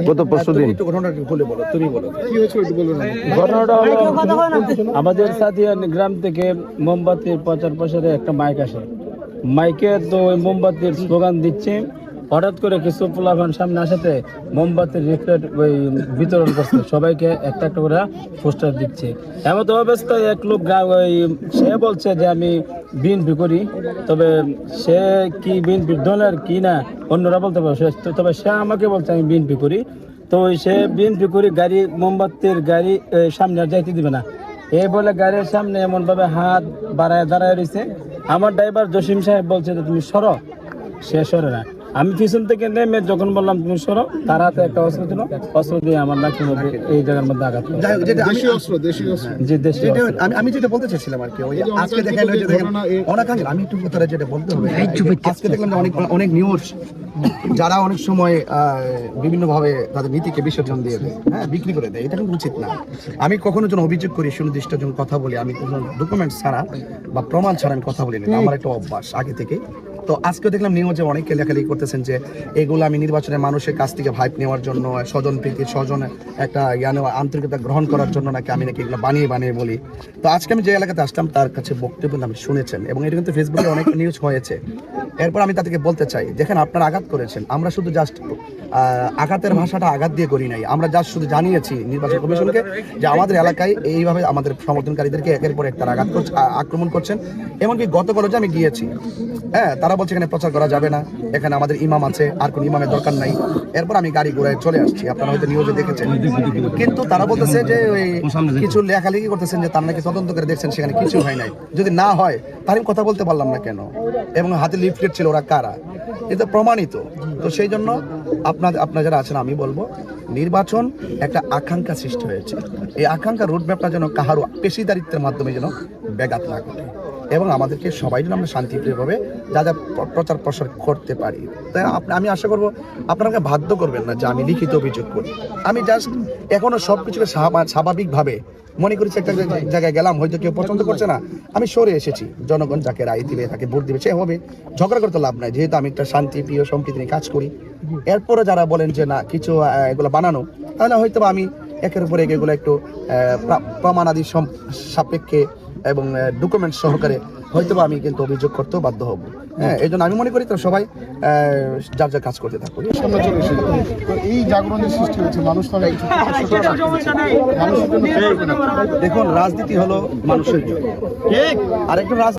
গত পরশুদিন ঘটনাটা হলো আমাদের সাথিয়া গ্রাম থেকে মোমবাতির প্রচার প্রসারে একটা মাইক আসে। মাইকে তো ওই মোমবাতির স্লোগান দিচ্ছে, হঠাৎ করে কিছু পোলাপান সামনে আসাতে মোমবাতির রিফ্লেক্ট ওই বিতরণ করছে, সবাইকে একটা একটা করে পোস্টার দিচ্ছে। এমন অবস্থায় এক লোক ওই সে বলছে যে আমি বিএনপি করি, তবে সে কি বিএনপির দলের কি না অন্যরা বলতে পারে, তবে সে আমাকে বলছে আমি বিএনপি করি। তো সে বিএনপি করি গাড়ি মোমবাতির গাড়ি সামনে আর যাইতে দিবে না, এই বলে গাড়ির সামনে এমনভাবে হাত বাড়ায় দাঁড়ায় রয়েছে। আমার ড্রাইভার জসিম সাহেব বলছে যে তুমি সরো, সে সরে না। আমি পিছন থেকে নেমে যখন বললাম তুমি সরো, তার হাতে একটা অস্ত্র ছিল, অস্ত্র দিয়ে আমার নাকের মধ্যে এই জায়গার মধ্যে আঘাত করে। আমি যেটা বলতে চাইছিলাম আর কি, আজকে দেখেন আমি একটু কথা যেটা বলতে হবে, আজকে দেখলাম অনেক নিউজ যারা অনেক সময় বিভিন্ন ভাবে তাদের নীতিকে বিসর্জন দিয়ে দেয়, হ্যাঁ, বিক্রি করে দেয়। এটা কিন্তু উচিত না। আমি কখনো যেন অভিযোগ করি সুনির্দিষ্ট যখন কথা বলি, আমি কোনো ডকুমেন্ট ছাড়া বা প্রমাণ ছাড়া আমি কথা বলি না, আমার একটা অভ্যাস আগে থেকে। তো আজকে দেখলাম নিউজে অনেকে লেখালেখি করতেছেন যে এগুলো আমি নির্বাচনের মানুষের কাছ থেকে ভাইব নেওয়ার জন্য, স্বজন প্রীতি স্বজন একটা আন্তরিকতা গ্রহণ করার জন্য নাকি আমি নাকি এগুলো বানিয়ে বানিয়ে বলি। তো আজকে আমি যে এলাকাতে আসলাম তার কাছে বক্তব্য আমি শুনেছেন, এবং এটা কিন্তু ফেসবুকে অনেক নিউজ হয়েছে। এরপর আমি তাদেরকে বলতে চাই, দেখেন আপনারা আঘাত করেছেন, আমরা শুধু জাস্ট আঘাতের ভাষাটা আঘাত দিয়ে করি নাই, আমরা জাস্ট শুধু জানিয়েছি নির্বাচন কমিশনকে যে আমাদের এলাকায় এইভাবে আমাদের সমর্থনকারীদেরকে একের পর এক তারা আক্রমণ করছেন। এমনকি গতকালও যে আমি গিয়েছি, হ্যাঁ, তারা বলছে এখানে প্রচার করা যাবে না, এখানে আমাদের ইমাম আছে, আর কোনো ইমামের দরকার নাই। এরপর আমি গাড়ি ঘোড়ায় চলে আসছি, আপনারা হয়তো নিউজে দেখেছেন। কিন্তু তারা বলতেছে যে ওই কিছু লেখালেখি করতেছেন যে তারা নাকি তদন্ত করে দেখছেন, সেখানে কিছু হয় নাই। যদি না হয় তাহলে আমি কথা বলতে পারলাম না কেন, এবং হাতে লিফলেট ছিল, ওরা কারা, এটা প্রমাণিত। তো সেই জন্য আপনারা যারা আছেন, আমি বলবো নির্বাচন একটা আকাঙ্ক্ষা সৃষ্টি হয়েছে, এই আকাঙ্ক্ষা রোডম্যাপটা যেন কাহারও পেশিদারিত্বের মাধ্যমে যেন ব্যাঘাত না ঘটে, এবং আমাদেরকে সবাই যেন আমরা শান্তিপ্রিয়ভাবে যা যা প্রচার প্রসার করতে পারি। তাই আমি আশা করবো আপনারা বাধ্য করবেন না যে আমি লিখিত অভিযোগ করি। আমি জাস্ট এখনো সব কিছুকে স্বাভাবিকভাবে মনে করেছি। একটা জায়গায় গেলাম, হয়তো কেউ পছন্দ করছে না, আমি সরে এসেছি, জনগণ যাকে রায় দিবে তাকে ভোট দিবে, সে হবে, ঝগড়া করতে লাভ নাই, যেহেতু আমি একটা শান্তি প্রিয় সম্প্রীতি নিয়ে কাজ করি। এরপরে যারা বলেন যে না কিছু এগুলো বানানো, তাহলে হয়তো আমি একের উপরে এগুলো একটু প্রমাণাদি সাপেক্ষে এবং ডকুমেন্ট সহকারে হয়তো আমি কিন্তু অভিযোগ করতেও বাধ্য হব। হ্যাঁ, এই জন্য আমি মনে করি তো সবাই যার যার কাজ করতে থাকবো। এই জাগরণের সৃষ্টি হচ্ছে, মানুষ দেখুন রাজনীতি হলো মানুষের জন্য, আর একটু